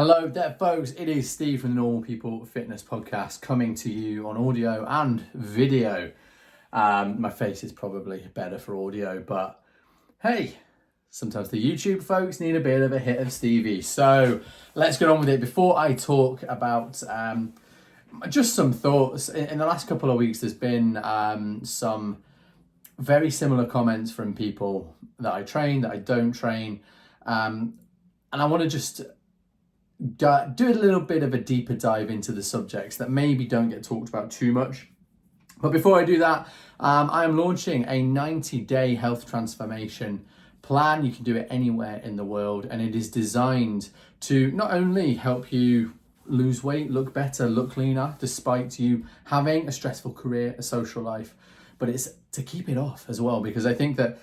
Hello there, folks. It is Steve from the Normal People Fitness Podcast coming to you on audio and video. My face is probably better for audio, but hey, sometimes the YouTube folks need a bit of a hit of Stevie. So let's get on with it. Before I talk about just some thoughts, in the last couple of weeks, there's been some very similar comments from people that I train, that I don't train. And I want to just do a little bit of a deeper dive into the subjects that maybe don't get talked about too much. But before I do that, I am launching a 90-day health transformation plan. You can do it anywhere in the world, and it is designed to not only help you lose weight, look better, look cleaner, despite you having a stressful career, a social life, but it's to keep it off as well, because I think that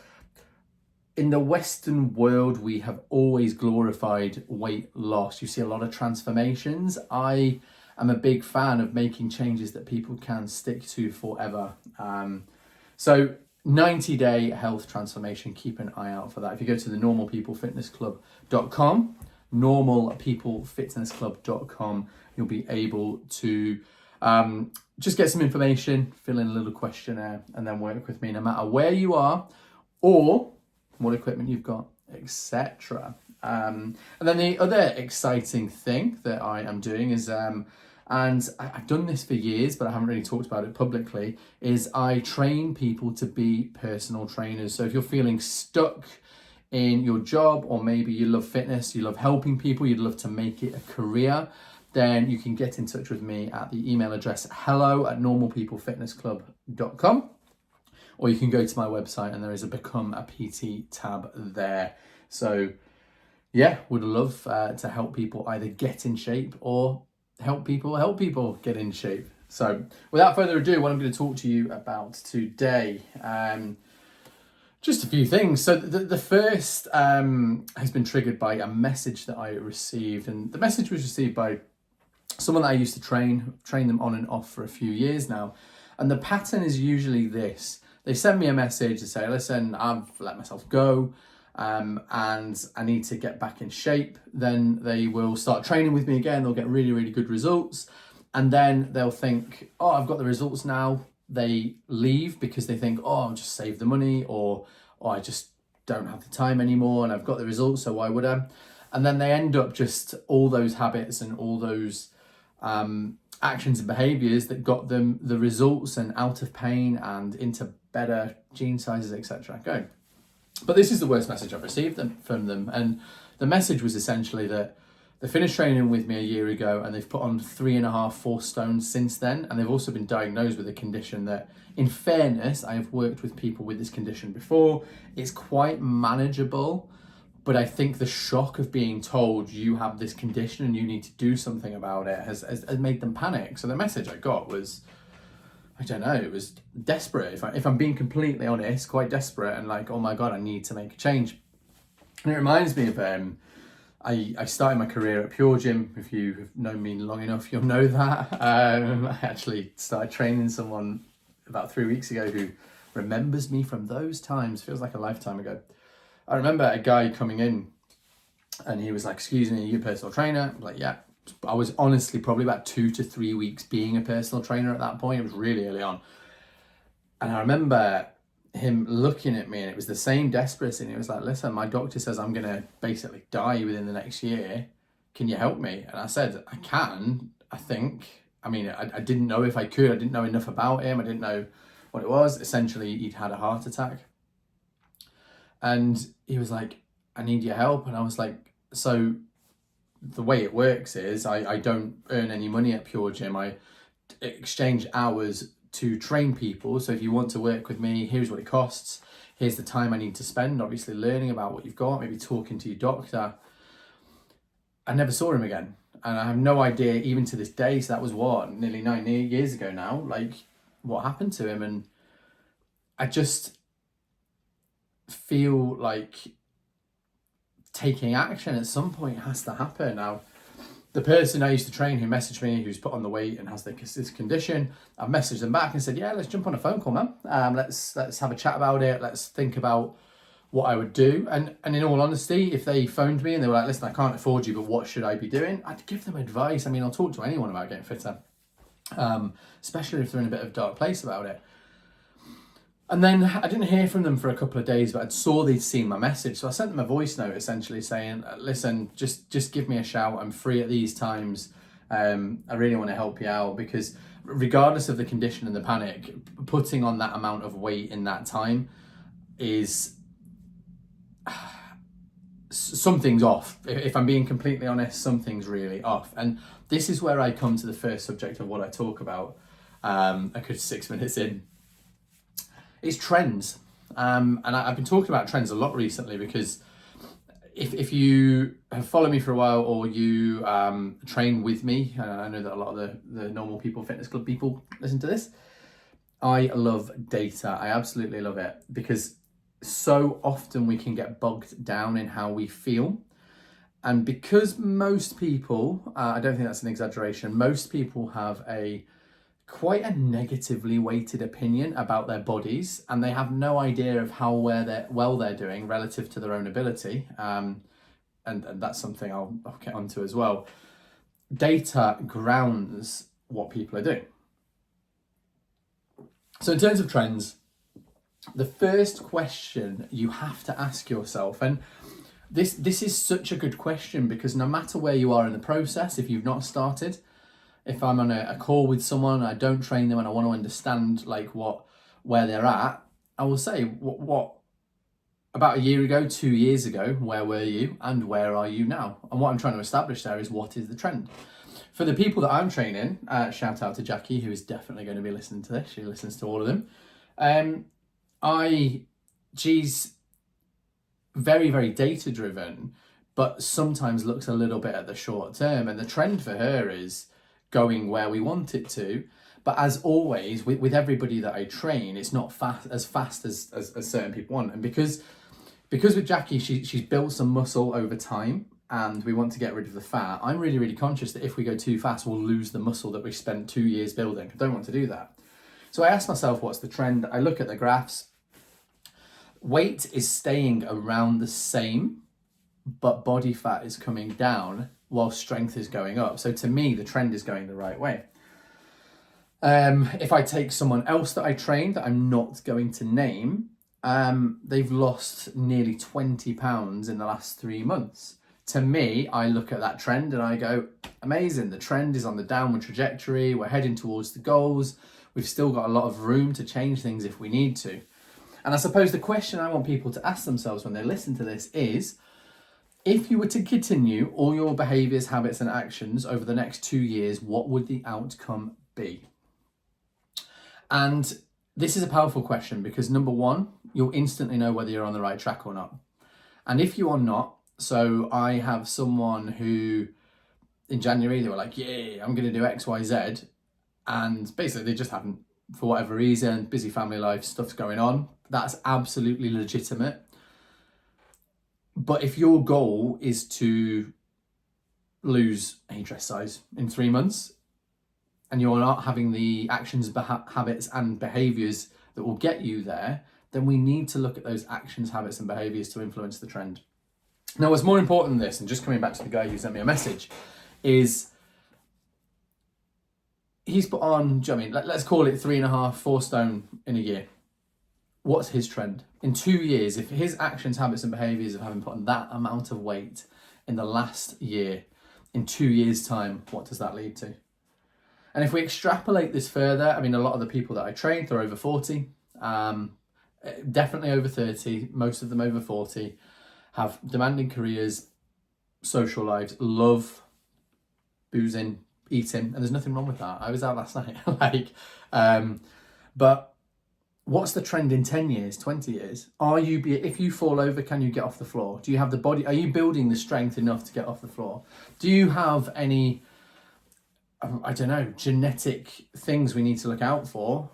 in the Western world, we have always glorified weight loss. You see a lot of transformations. I am a big fan of making changes that people can stick to forever. So 90-day health transformation, keep an eye out for that. If you go to the normalpeoplefitnessclub.com, normalpeoplefitnessclub.com, you'll be able to just get some information, fill in a little questionnaire, and then work with me no matter where you are or what equipment you've got, etc. And then the other exciting thing that I am doing is, and I've done this for years, but I haven't really talked about it publicly, is I train people to be personal trainers. So if you're feeling stuck in your job, or maybe you love fitness, you love helping people, you'd love to make it a career, then you can get in touch with me at the email address hello@normalpeoplefitnessclub.com. Or you can go to my website and there is a Become a PT tab there. So yeah, would love to help people either get in shape or help people get in shape. So without further ado, what I'm going to talk to you about today, just a few things. So the first has been triggered by a message that I received, and the message was received by someone that I used to train them on and off for a few years now. And the pattern is usually this. They send me a message to say, listen, I've let myself go and I need to get back in shape. Then they will start training with me again. They'll get really, really good results. And then they'll think, oh, I've got the results now. They leave because they think, oh, I'll just save the money, or I just don't have the time anymore and I've got the results, so why would I? And then they end up just all those habits and all those actions and behaviors that got them the results and out of pain and into better jean sizes, etc. Going. But this is the worst message I've received from them. And the message was essentially that they finished training with me a year ago and they've put on 3.5, 4 stones since then. And they've also been diagnosed with a condition that, in fairness, I have worked with people with this condition before. It's quite manageable. But I think the shock of being told you have this condition and you need to do something about it has made them panic. So the message I got was, I don't know, it was desperate. If I'm being completely honest, quite desperate, and like, oh my God, I need to make a change. And it reminds me of, I started my career at Pure Gym. If you have known me long enough, you'll know that. I actually started training someone about 3 weeks ago who remembers me from those times. Feels like a lifetime ago. I remember a guy coming in and he was like, excuse me, are you a personal trainer? I'm like, yeah. I was honestly probably about 2 to 3 weeks being a personal trainer at that point. It was really early on. And I remember him looking at me and it was the same desperacy. And he was like, listen, my doctor says I'm going to basically die within the next year. Can you help me? And I said, I can, I think. I mean, I didn't know if I could. I didn't know enough about him. I didn't know what it was. Essentially, he'd had a heart attack. And he was like, I need your help. And I was like, so the way it works is I don't earn any money at Pure Gym. I exchange hours to train people. So if you want to work with me, here's what it costs. Here's the time I need to spend, obviously learning about what you've got, maybe talking to your doctor. I never saw him again. And I have no idea, even to this day, so that was what, nearly 9 years ago now, like what happened to him. And I just feel like taking action at some point has to happen. Now, the person I used to train who messaged me, who's put on the weight and has this condition, I've messaged them back and said, yeah, let's jump on a phone call, man. Let's have a chat about it. Let's think about what I would do. And in all honesty, if they phoned me and they were like, listen, I can't afford you, but what should I be doing? I'd give them advice. I mean, I'll talk to anyone about getting fitter, especially if they're in a bit of a dark place about it. And then I didn't hear from them for a couple of days, but I saw they'd seen my message. So I sent them a voice note essentially saying, listen, just give me a shout. I'm free at these times. I really want to help you out, because regardless of the condition and the panic, putting on that amount of weight in that time is something's off. If I'm being completely honest, something's really off. And this is where I come to the first subject of what I talk about. I could 6 minutes in. It's trends. And I've been talking about trends a lot recently, because if you have followed me for a while, or you train with me, I know that a lot of the normal people, fitness club people, listen to this. I love data. I absolutely love it, because so often we can get bogged down in how we feel. And because most people, I don't think that's an exaggeration, most people have quite a negatively weighted opinion about their bodies, and they have no idea of how well they're doing relative to their own ability. And that's something I'll get onto as well. Data grounds what people are doing. So in terms of trends, the first question you have to ask yourself, and this is such a good question, because no matter where you are in the process, if you've not started, if I'm on a call with someone, I don't train them and I want to understand where they're at, I will say, what about a year ago, 2 years ago, where were you and where are you now? And what I'm trying to establish there is, what is the trend? For the people that I'm training, shout out to Jackie, who is definitely going to be listening to this. She listens to all of them. She's very, very data driven, but sometimes looks a little bit at the short term. And the trend for her is going where we want it to. But as always, with everybody that I train, it's not as fast as certain people want. And because with Jackie, she's built some muscle over time, and we want to get rid of the fat, I'm really, really conscious that if we go too fast, we'll lose the muscle that we spent 2 years building. I don't want to do that. So I ask myself, what's the trend? I look at the graphs. Weight is staying around the same, but body fat is coming down while strength is going up. So to me, the trend is going the right way. If I take someone else that I train that I'm not going to name, they've lost nearly 20 pounds in the last 3 months. To me, I look at that trend and I go, amazing. The trend is on the downward trajectory. We're heading towards the goals. We've still got a lot of room to change things if we need to. And I suppose the question I want people to ask themselves when they listen to this is, if you were to continue all your behaviors, habits, and actions over the next 2 years, what would the outcome be? And this is a powerful question, because number one, you'll instantly know whether you're on the right track or not. And if you are not, so I have someone who in January, they were like, yeah, I'm going to do X, Y, Z. And basically they just haven't, for whatever reason, busy family life, stuff's going on. That's absolutely legitimate. But if your goal is to lose a dress size in 3 months, and you're not having the actions, habits, and behaviors that will get you there, then we need to look at those actions, habits, and behaviors to influence the trend. Now, what's more important than this, and just coming back to the guy who sent me a message, is he's put on, do you know what I mean, let's call it 3.5, 4 stone in a year. What's his trend? In 2 years, if his actions, habits, and behaviors of having put on that amount of weight in the last year, in 2 years' time, what does that lead to? And if we extrapolate this further, I mean, a lot of the people that I train, they're over 40, definitely over 30, most of them over 40, have demanding careers, social lives, love boozing, eating, and there's nothing wrong with that. I was out last night. But what's the trend in 10 years, 20 years? If you fall over, can you get off the floor? Do you have the body? Are you building the strength enough to get off the floor? Do you have any, I don't know, genetic things we need to look out for,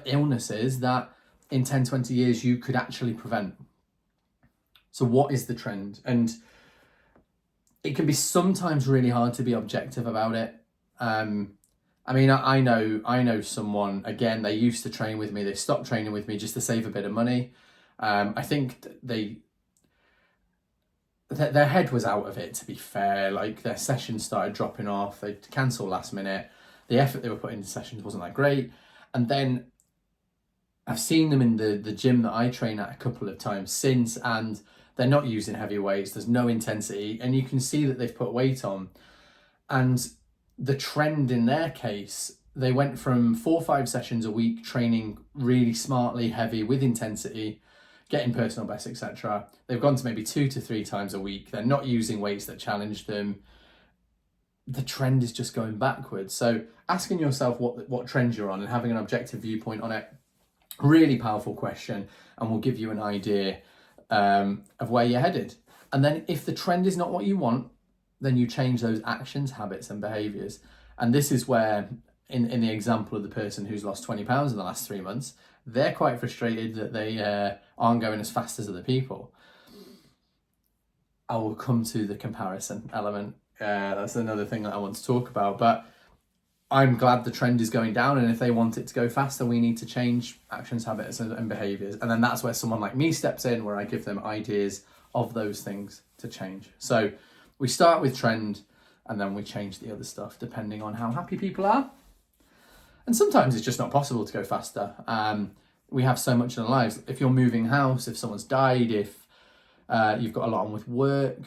illnesses that in 10, 20 years you could actually prevent? So what is the trend? And it can be sometimes really hard to be objective about it. I mean, I know someone, again, they used to train with me. They stopped training with me just to save a bit of money. I think they their head was out of it, to be fair. Like, their sessions started dropping off, they'd cancel last minute, the effort they were putting into sessions wasn't that great. And then I've seen them in the gym that I train at a couple of times since, and they're not using heavy weights, there's no intensity, and you can see that they've put weight on. And the trend in their case, they went from 4 or 5 sessions a week training really smartly, heavy, with intensity, getting personal bests, etc. They've gone to maybe 2 to 3 times a week. They're not using weights that challenge them. The trend is just going backwards. So asking yourself what trend you're on and having an objective viewpoint on it, really powerful question, and will give you an idea of where you're headed. And then if the trend is not what you want, then you change those actions, habits, and behaviors. And this is where, in the example of the person who's lost 20 pounds in the last 3 months, they're quite frustrated that they aren't going as fast as other people. I will come to the comparison element. That's another thing that I want to talk about. But I'm glad the trend is going down, and if they want it to go faster, we need to change actions, habits, and behaviors. And then that's where someone like me steps in, where I give them ideas of those things to change. So we start with trend, and then we change the other stuff depending on how happy people are. And sometimes it's just not possible to go faster. We have so much in our lives. If you're moving house, if someone's died, if you've got a lot on with work,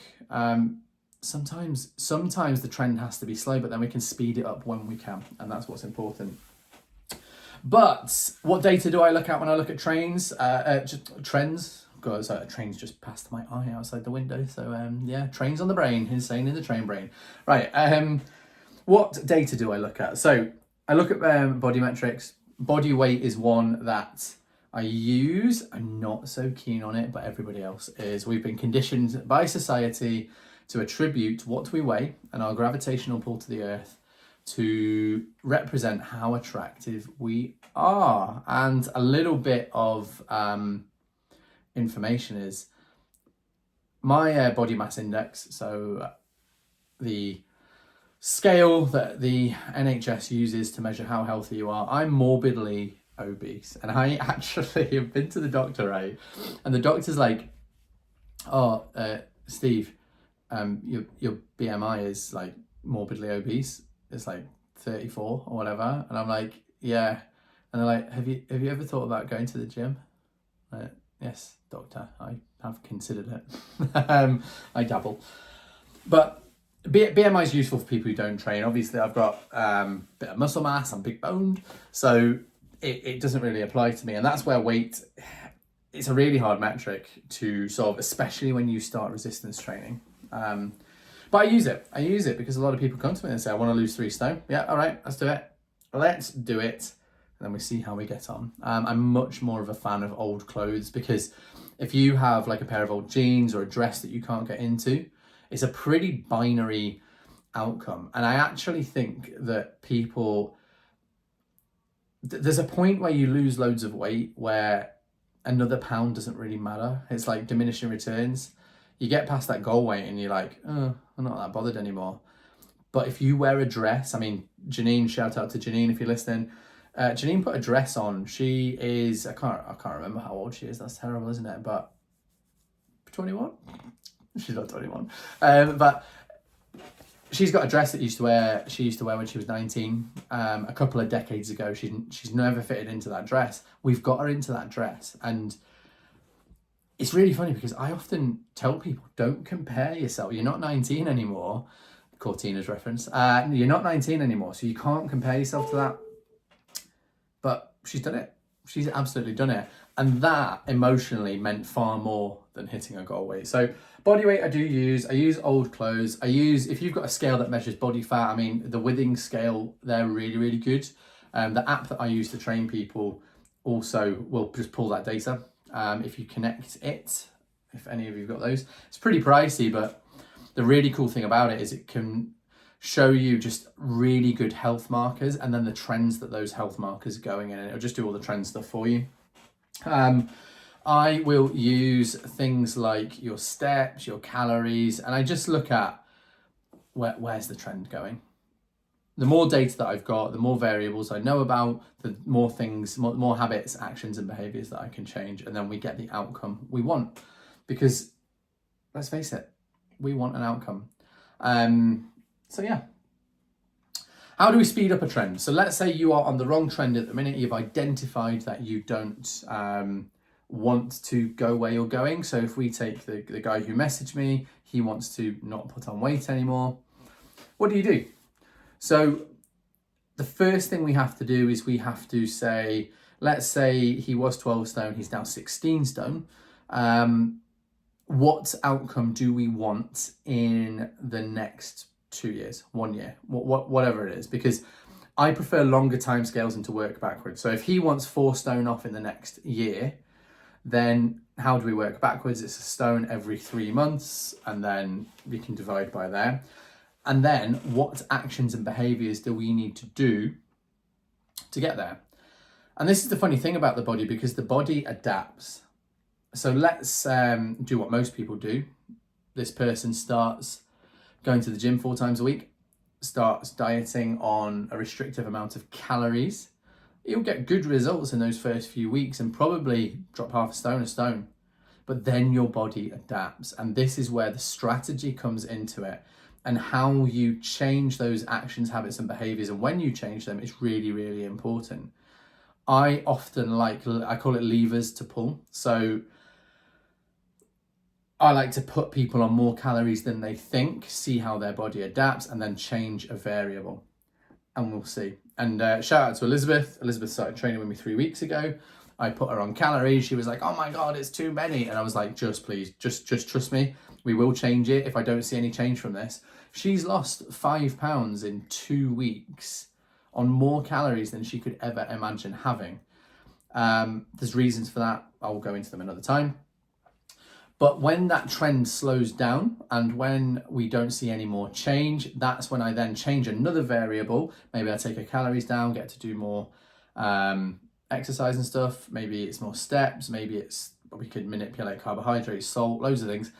sometimes the trend has to be slow, but then we can speed it up when we can, and that's what's important. But what data do I look at when I look at trends? God, sorry, a train's just passed my eye outside the window. So yeah, trains on the brain, insane in the train brain. Right, what data do I look at? So I look at body metrics. Body weight is one that I use. I'm not so keen on it, but everybody else is. We've been conditioned by society to attribute what we weigh and our gravitational pull to the earth to represent how attractive we are. And a little bit of information is my body mass index, so the scale that the NHS uses to measure how healthy you are. I'm morbidly obese, and I actually have been to the doctor, right? And the doctor's like, "Oh, Steve, your BMI is like morbidly obese. It's like 34 or whatever." And I'm like, "Yeah." And they're like, "Have you ever thought about going to the gym?" Like, "Yes, doctor, I have considered it." I dabble, but BMI is useful for people who don't train. Obviously, I've got a bit of muscle mass, I'm big boned, so it doesn't really apply to me. And that's where weight, it's a really hard metric to solve, especially when you start resistance training. But I use it because a lot of people come to me and say, "I want to lose 3 stone." Yeah, all right, let's do it. Let's do it. And then we see how we get on. I'm much more of a fan of old clothes, because if you have like a pair of old jeans or a dress that you can't get into, it's a pretty binary outcome. And I actually think that there's a point where you lose loads of weight where another pound doesn't really matter. It's like diminishing returns. You get past that goal weight and you're like, "Oh, I'm not that bothered anymore." But if you wear a dress, I mean, Janine, shout out to Janine if you're listening. Janine put a dress on. She is, I can't remember how old she is. That's terrible, isn't it? But 21? She's not 21. But she's got a dress that she used to wear when she was 19, a couple of decades ago. She's never fitted into that dress. We've got her into that dress. And it's really funny because I often tell people, don't compare yourself. You're not 19 anymore. Cortina's reference. You're not 19 anymore, so you can't compare yourself to that. But she's done it. She's absolutely done it. And that emotionally meant far more than hitting a goal weight. So body weight I use old clothes. If you've got a scale that measures body fat, I mean, the Withings scale, they're really, really good. The app that I use to train people also will just pull that data. If you connect it, if any of you've got those, it's pretty pricey, but the really cool thing about it is it can show you just really good health markers and then the trends that those health markers are going in, and it'll just do all the trend stuff for you. I will use things like your steps, your calories, and I just look at where's the trend going. The more data that I've got, the more variables I know about, the more things, more habits, actions, and behaviors that I can change, and then we get the outcome we want. Because let's face it, We want an outcome. So yeah. How do we speed up a trend? So let's say you are on the wrong trend at the minute. You've identified that you don't want to go where you're going. So if we take the guy who messaged me, he wants to not put on weight anymore. What do? So the first thing we have to do is we have to say, let's say he was 12 stone, he's now 16 stone. What outcome do we want in the next 2 years, 1 year, whatever it is? Because I prefer longer timescales and to work backwards. So if he wants 4 stone off in the next year, then how do we work backwards? It's a stone every 3 months, and then we can divide by there. And then what actions and behaviors do we need to do to get there? And this is the funny thing about the body, because the body adapts. So let's do what most people do. This person starts going to the gym 4 times a week, starts dieting on a restrictive amount of calories. You'll get good results in those first few weeks and probably drop half a stone. But then your body adapts. And this is where the strategy comes into it, and how you change those actions, habits, and behaviors. And when you change them, it's really, really important. I often I call it levers to pull. So I like to put people on more calories than they think, see how their body adapts, and then change a variable. And we'll see. And shout out to Elizabeth. Elizabeth started training with me 3 weeks ago. I put her on calories. She was like, oh my God, it's too many. And I was like, just please, just trust me. We will change it if I don't see any change from this. She's lost 5 pounds in 2 weeks on more calories than she could ever imagine having. There's reasons for that. I'll go into them another time. But when that trend slows down and when we don't see any more change, that's when I then change another variable. Maybe I take her calories down, get to do more exercise and stuff. Maybe it's more steps. Maybe we could manipulate carbohydrates, salt, loads of things.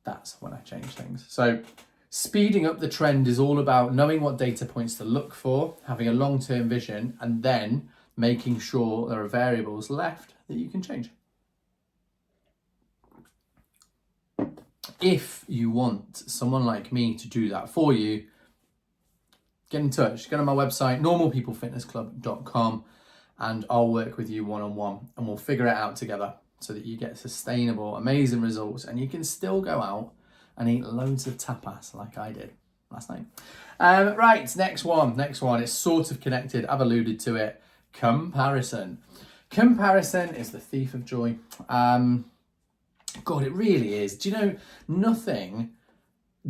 That's when I change things. So speeding up the trend is all about knowing what data points to look for, having a long-term vision, and then making sure there are variables left that you can change. If you want someone like me to do that for you, get in touch. Get on my website, normalpeoplefitnessclub.com, and I'll work with you one-on-one, and we'll figure it out together so that you get sustainable, amazing results, and you can still go out and eat loads of tapas like I did last night. Right, next one. It's sort of connected. I've alluded to it. Comparison. Comparison is the thief of joy. God, it really is. Do you know, nothing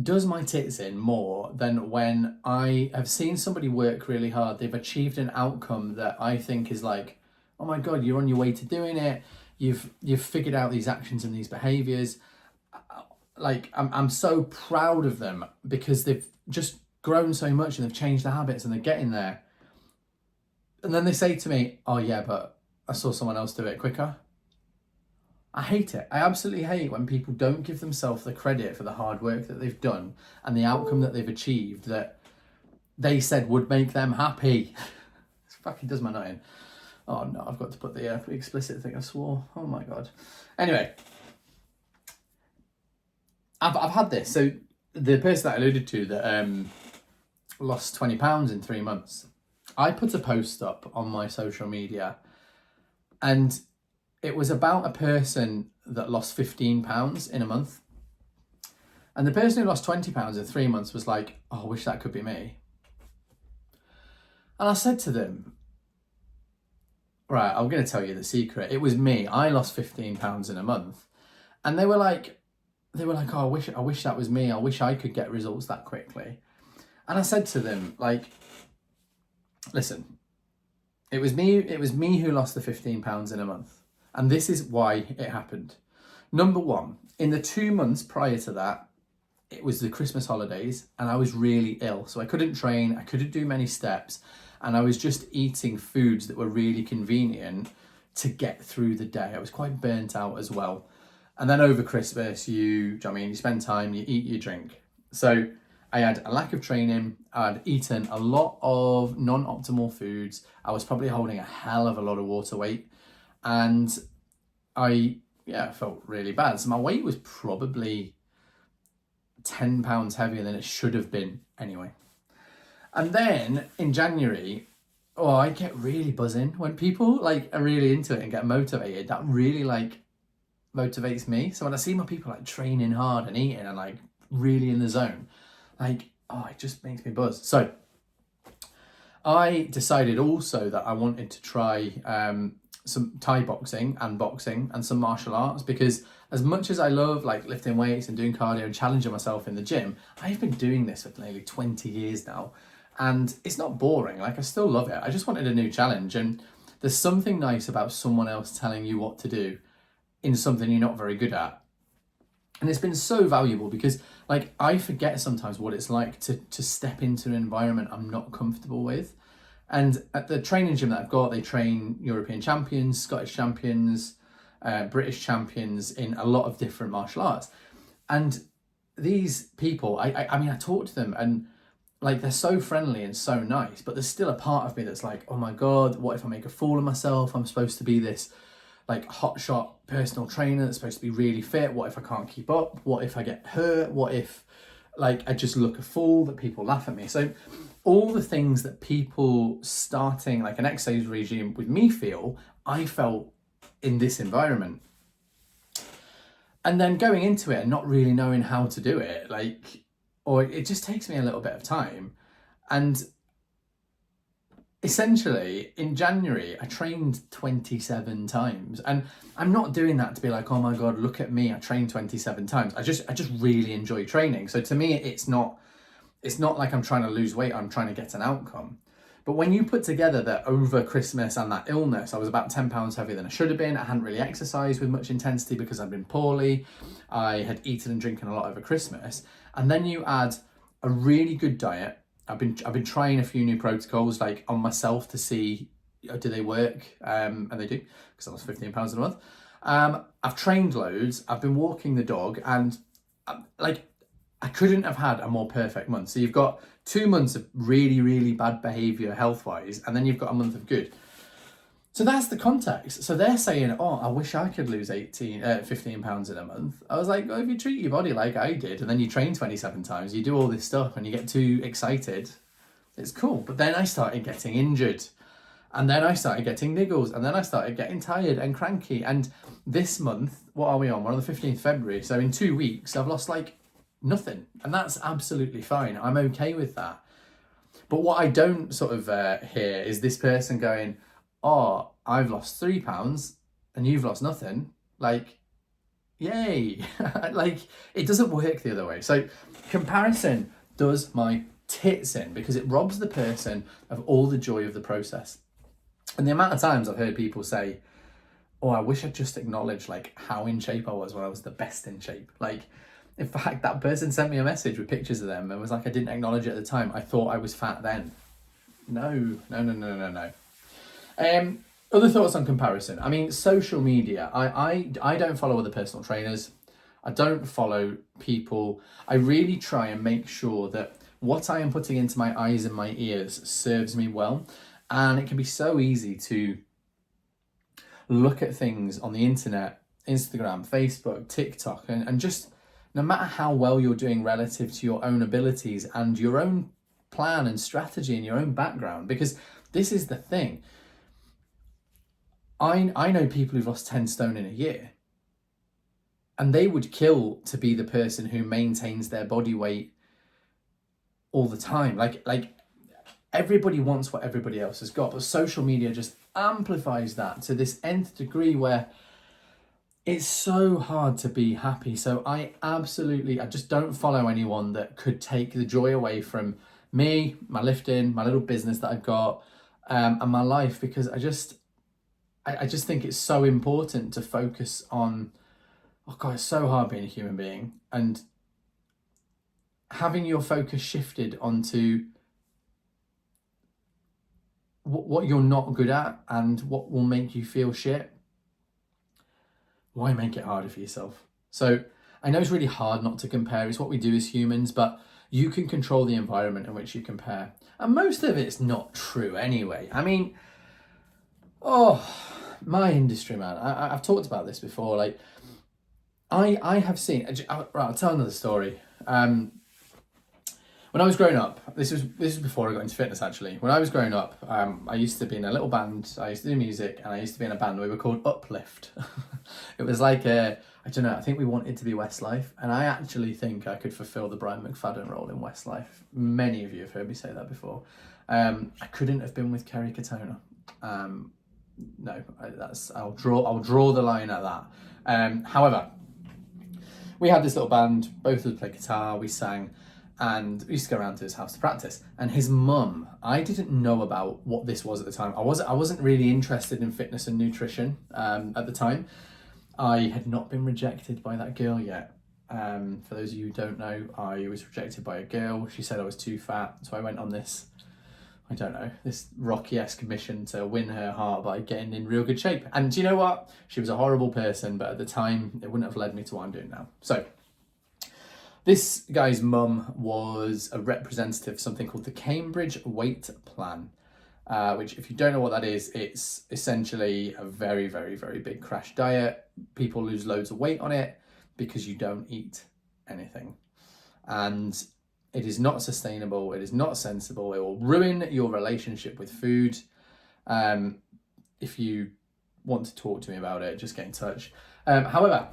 does my tits in more than when I have seen somebody work really hard. They've achieved an outcome that I think is like, oh my God, you're on your way to doing it. You've figured out these actions and these behaviors. Like, I'm so proud of them because they've just grown so much and they've changed their habits and they're getting there. And then they say to me, oh yeah, but I saw someone else do it quicker. I hate it. I absolutely hate when people don't give themselves the credit for the hard work that they've done and the outcome that they've achieved that they said would make them happy. This fucking does my nut in. Oh no, I've got to put the explicit thing I swore. Oh my God. Anyway, I've had this. So the person that I alluded to that lost 20 pounds in 3 months, I put a post up on my social media, and it was about a person that lost 15 pounds in a month. And the person who lost 20 pounds in 3 months was like, oh, I wish that could be me. And I said to them, right, I'm going to tell you the secret. It was me. I lost 15 pounds in a month. And they were like, oh, I wish that was me. I wish I could get results that quickly. And I said to them, like, listen, it was me who lost the 15 pounds in a month. And this is why it happened. Number one, in the 2 months prior to that, it was the Christmas holidays and I was really ill. So I couldn't train, I couldn't do many steps, and I was just eating foods that were really convenient to get through the day. I was quite burnt out as well. And then over Christmas, you spend time, you eat, you drink. So I had a lack of training. I'd eaten a lot of non-optimal foods. I was probably holding a hell of a lot of water weight. And I felt really bad. So my weight was probably £10 heavier than it should have been anyway. And then in January, I get really buzzing when people like are really into it and get motivated. That really like motivates me. So when I see my people like training hard and eating and like really in the zone, like, it just makes me buzz. So I decided also that I wanted to try some Thai boxing and some martial arts, because as much as I love like lifting weights and doing cardio and challenging myself in the gym, I've been doing this for nearly 20 years now, and it's not boring. Like, I still love it. I just wanted a new challenge, and there's something nice about someone else telling you what to do in something you're not very good at. And it's been so valuable because like I forget sometimes what it's like to step into an environment I'm not comfortable with. And at the training gym that I've got, they train European champions, Scottish champions, British champions in a lot of different martial arts. And these people, I mean, I talk to them and like they're so friendly and so nice, but there's still a part of me that's like, oh my God, what if I make a fool of myself? I'm supposed to be this like hotshot personal trainer that's supposed to be really fit. What if I can't keep up? What if I get hurt? What if like I just look a fool, that people laugh at me? So all the things that people starting like an exercise regime with me feel, I felt in this environment. And then going into it and not really knowing how to do it, like, or it just takes me a little bit of time. And essentially in January, I trained 27 times, and I'm not doing that to be like, oh my God, look at me, I trained 27 times. I just really enjoy training. So to me, it's not like I'm trying to lose weight, I'm trying to get an outcome. But when you put together that over Christmas and that illness, I was about 10 pounds heavier than I should have been. I hadn't really exercised with much intensity because I'd been poorly. I had eaten and drinking a lot over Christmas. And then you add a really good diet. I've been trying a few new protocols like on myself to see, do they work? And they do, because that was £15 a month. I've trained loads. I've been walking the dog, and I couldn't have had a more perfect month. So you've got 2 months of really, really bad behavior health-wise, and then you've got a month of good. So that's the context. So they're saying, oh, I wish I could lose 15 pounds in a month. I was like, well, if you treat your body like I did, and then you train 27 times, you do all this stuff and you get too excited, it's cool. But then I started getting injured, and then I started getting niggles, and then I started getting tired and cranky. And this month, what are we on? We're on the 15th of February. So in 2 weeks, I've lost like nothing. And that's absolutely fine. I'm okay with that. But what I don't sort of hear is this person going, oh, I've lost 3 pounds and you've lost nothing. Like, yay. Like, it doesn't work the other way. So comparison does my tits in, because it robs the person of all the joy of the process. And the amount of times I've heard people say, oh, I wish I'd just acknowledged like how in shape I was when I was the best in shape. Like, in fact, that person sent me a message with pictures of them and was like, I didn't acknowledge it at the time. I thought I was fat then. No. Other thoughts on comparison. I mean, social media. I don't follow other personal trainers. I don't follow people. I really try and make sure that what I am putting into my eyes and my ears serves me well. And it can be so easy to look at things on the internet, Instagram, Facebook, TikTok, and just no matter how well you're doing relative to your own abilities and your own plan and strategy and your own background, because this is the thing. I know people who've lost 10 stone in a year, and they would kill to be the person who maintains their body weight all the time. Like everybody wants what everybody else has got, but social media just amplifies that to this nth degree where it's so hard to be happy. So I just don't follow anyone that could take the joy away from me, my lifting, my little business that I've got, and my life, because I just think it's so important to focus on, oh God, it's so hard being a human being, and having your focus shifted onto what you're not good at and what will make you feel shit. Why make it harder for yourself? So I know it's really hard not to compare. It's what we do as humans, but you can control the environment in which you compare. And most of it's not true anyway. I mean, my industry, man. I've talked about this before. Like, I have seen, right, I'll tell another story. When I was growing up, this was before I got into fitness actually. When I was growing up, I used to be in a little band. I used to do music, and I used to be in a band. We were called Uplift. It was like I don't know. I think we wanted to be Westlife, and I actually think I could fulfil the Brian McFadden role in Westlife. Many of you have heard me say that before. I couldn't have been with Kerry Katona. No, I'll draw the line at that. However, we had this little band. Both of us played guitar. We sang. And we used to go around to his house to practice. And his mum, I didn't know about what this was at the time. I wasn't really interested in fitness and nutrition at the time. I had not been rejected by that girl yet. For those of you who don't know, I was rejected by a girl. She said I was too fat. So I went on this, I don't know, this Rocky-esque mission to win her heart by getting in real good shape. And do you know what? She was a horrible person, but at the time, it wouldn't have led me to what I'm doing now. So this guy's mum was a representative of something called the Cambridge Weight Plan, which, if you don't know what that is, it's essentially a very, very, very big crash diet. People lose loads of weight on it because you don't eat anything. And it is not sustainable. It is not sensible. It will ruin your relationship with food. If you want to talk to me about it, just get in touch. However,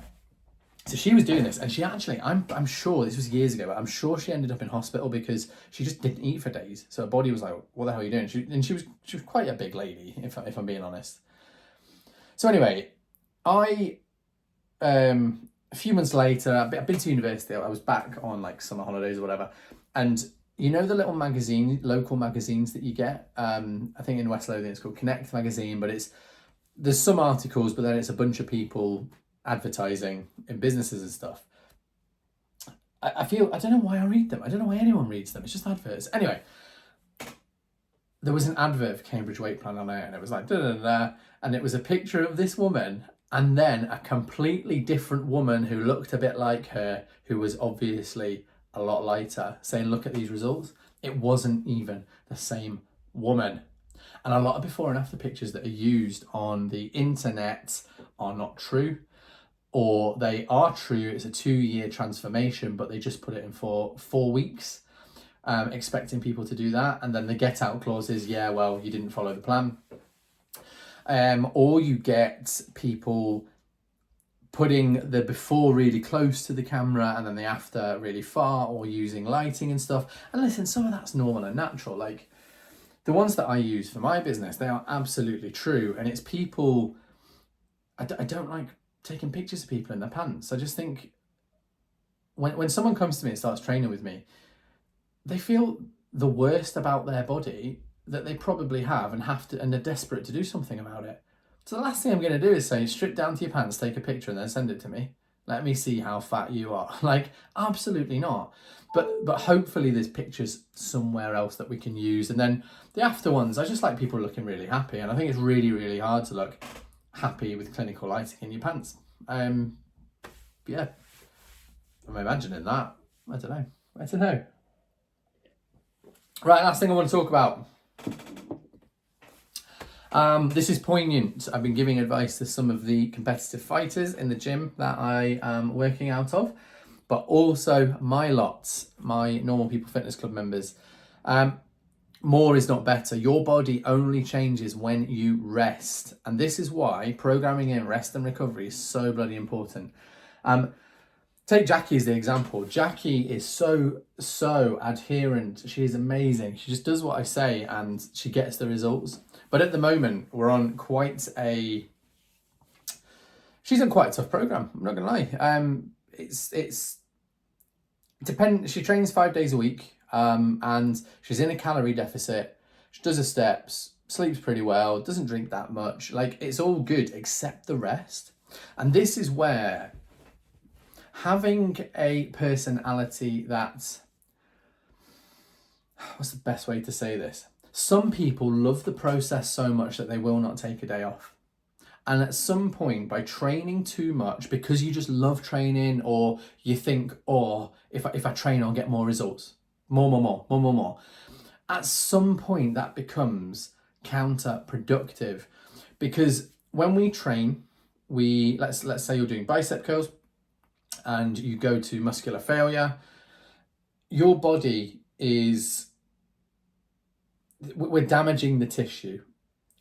so she was doing this, and she actually, I'm sure this was years ago, but I'm sure she ended up in hospital because she just didn't eat for days. So her body was like, "What the hell are you doing?" She was quite a big lady, if I'm being honest. So anyway, a few months later, I've been to university. I was back on like summer holidays or whatever, and you know the little local magazines that you get. I think in West Lothian it's called Connect magazine, but there's some articles, but then it's a bunch of people advertising in businesses and stuff. I don't know why I read them. I don't know why anyone reads them. It's just adverts. Anyway, there was an advert for Cambridge Weight Plan on it, and it was like da da da, and it was a picture of this woman and then a completely different woman who looked a bit like her, who was obviously a lot lighter, saying, "Look at these results." It wasn't even the same woman. And a lot of before and after pictures that are used on the internet are not true. Or they are true, it's a 2-year transformation, but they just put it in for 4 weeks, expecting people to do that. And then the get out clause is, yeah, well, you didn't follow the plan. Or you get people putting the before really close to the camera and then the after really far, or using lighting and stuff. And listen, some of that's normal and natural. Like the ones that I use for my business, they are absolutely true. And it's people, I don't like taking pictures of people in their pants. I just think when someone comes to me and starts training with me, they feel the worst about their body that they probably have and they're desperate to do something about it. So the last thing I'm going to do is say, strip down to your pants, take a picture and then send it to me. Let me see how fat you are. Like, absolutely not. But hopefully there's pictures somewhere else that we can use. And then the after ones, I just like people looking really happy. And I think it's really, really hard to look happy with clinical lighting in your pants. Yeah, I'm imagining that. I don't know. Right, last thing I want to talk about. This is poignant. I've been giving advice to some of the competitive fighters in the gym that I am working out of, but also my normal people fitness club members. More is not better. Your body only changes when you rest. And this is why programming in rest and recovery is so bloody important. Take Jackie as the example. Jackie is so adherent. She is amazing. She just does what I say and she gets the results. But at the moment, we're on she's on quite a tough program. I'm not gonna lie. She trains 5 days a week. And she's in a calorie deficit. She does her steps, sleeps pretty well, doesn't drink that much. Like, it's all good except the rest. And this is where having a personality that, what's the best way to say this? Some people love the process so much that they will not take a day off. And at some point, by training too much, because you just love training, or you think, oh, if I train, I'll get more results. More. At some point, that becomes counterproductive, because when we train, let's say you're doing bicep curls, and you go to muscular failure. your body we're damaging the tissue.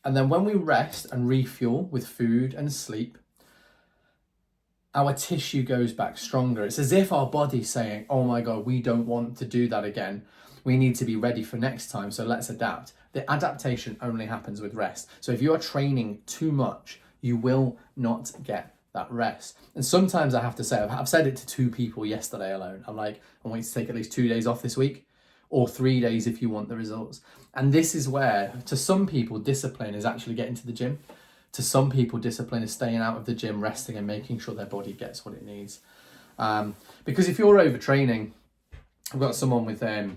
And then when we rest and refuel with food and sleep, our tissue goes back stronger. It's as if our body's saying, oh my God, we don't want to do that again. We need to be ready for next time, so let's adapt. The adaptation only happens with rest. So if you're training too much, you will not get that rest. And sometimes I have to say, I've said it to 2 people yesterday alone. I'm like, I want you to take at least 2 days off this week, or 3 days if you want the results. And this is where, to some people, discipline is actually getting to the gym. To some people, discipline is staying out of the gym, resting and making sure their body gets what it needs. Because if you're overtraining, I've got someone with a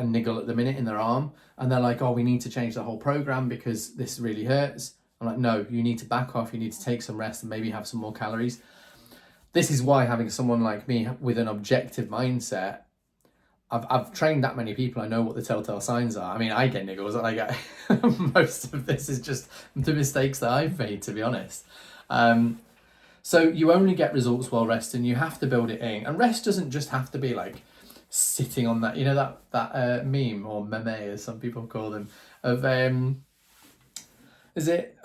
niggle at the minute in their arm, and they're like, oh, we need to change the whole program because this really hurts. I'm like, no, you need to back off. You need to take some rest and maybe have some more calories. This is why having someone like me with an objective mindset, I've trained that many people. I know what the telltale signs are. I mean, I get niggles and I get most of this is just the mistakes that I've made, to be honest. So you only get results while resting. You have to build it in. And rest doesn't just have to be like sitting on that, you know, that meme, or meme as some people call them, of is it,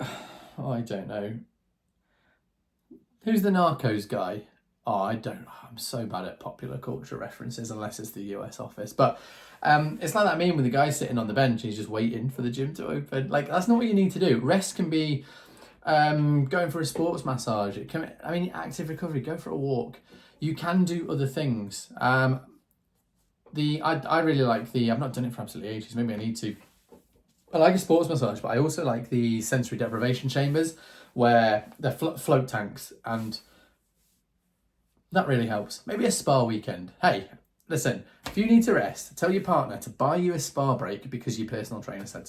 oh, I don't know, who's the Narcos guy? Oh, I'm so bad at popular culture references unless it's the US office. But it's like that meme with the guy sitting on the bench, he's just waiting for the gym to open. Like, that's not what you need to do. Rest can be going for a sports massage. It can, I mean, active recovery, go for a walk. You can do other things. I really like I've not done it for absolutely ages, maybe I need to. I like a sports massage, but I also like the sensory deprivation chambers where they're float tanks, and that really helps. Maybe a spa weekend. Hey, listen, if you need to rest, tell your partner to buy you a spa break because your personal trainer said so.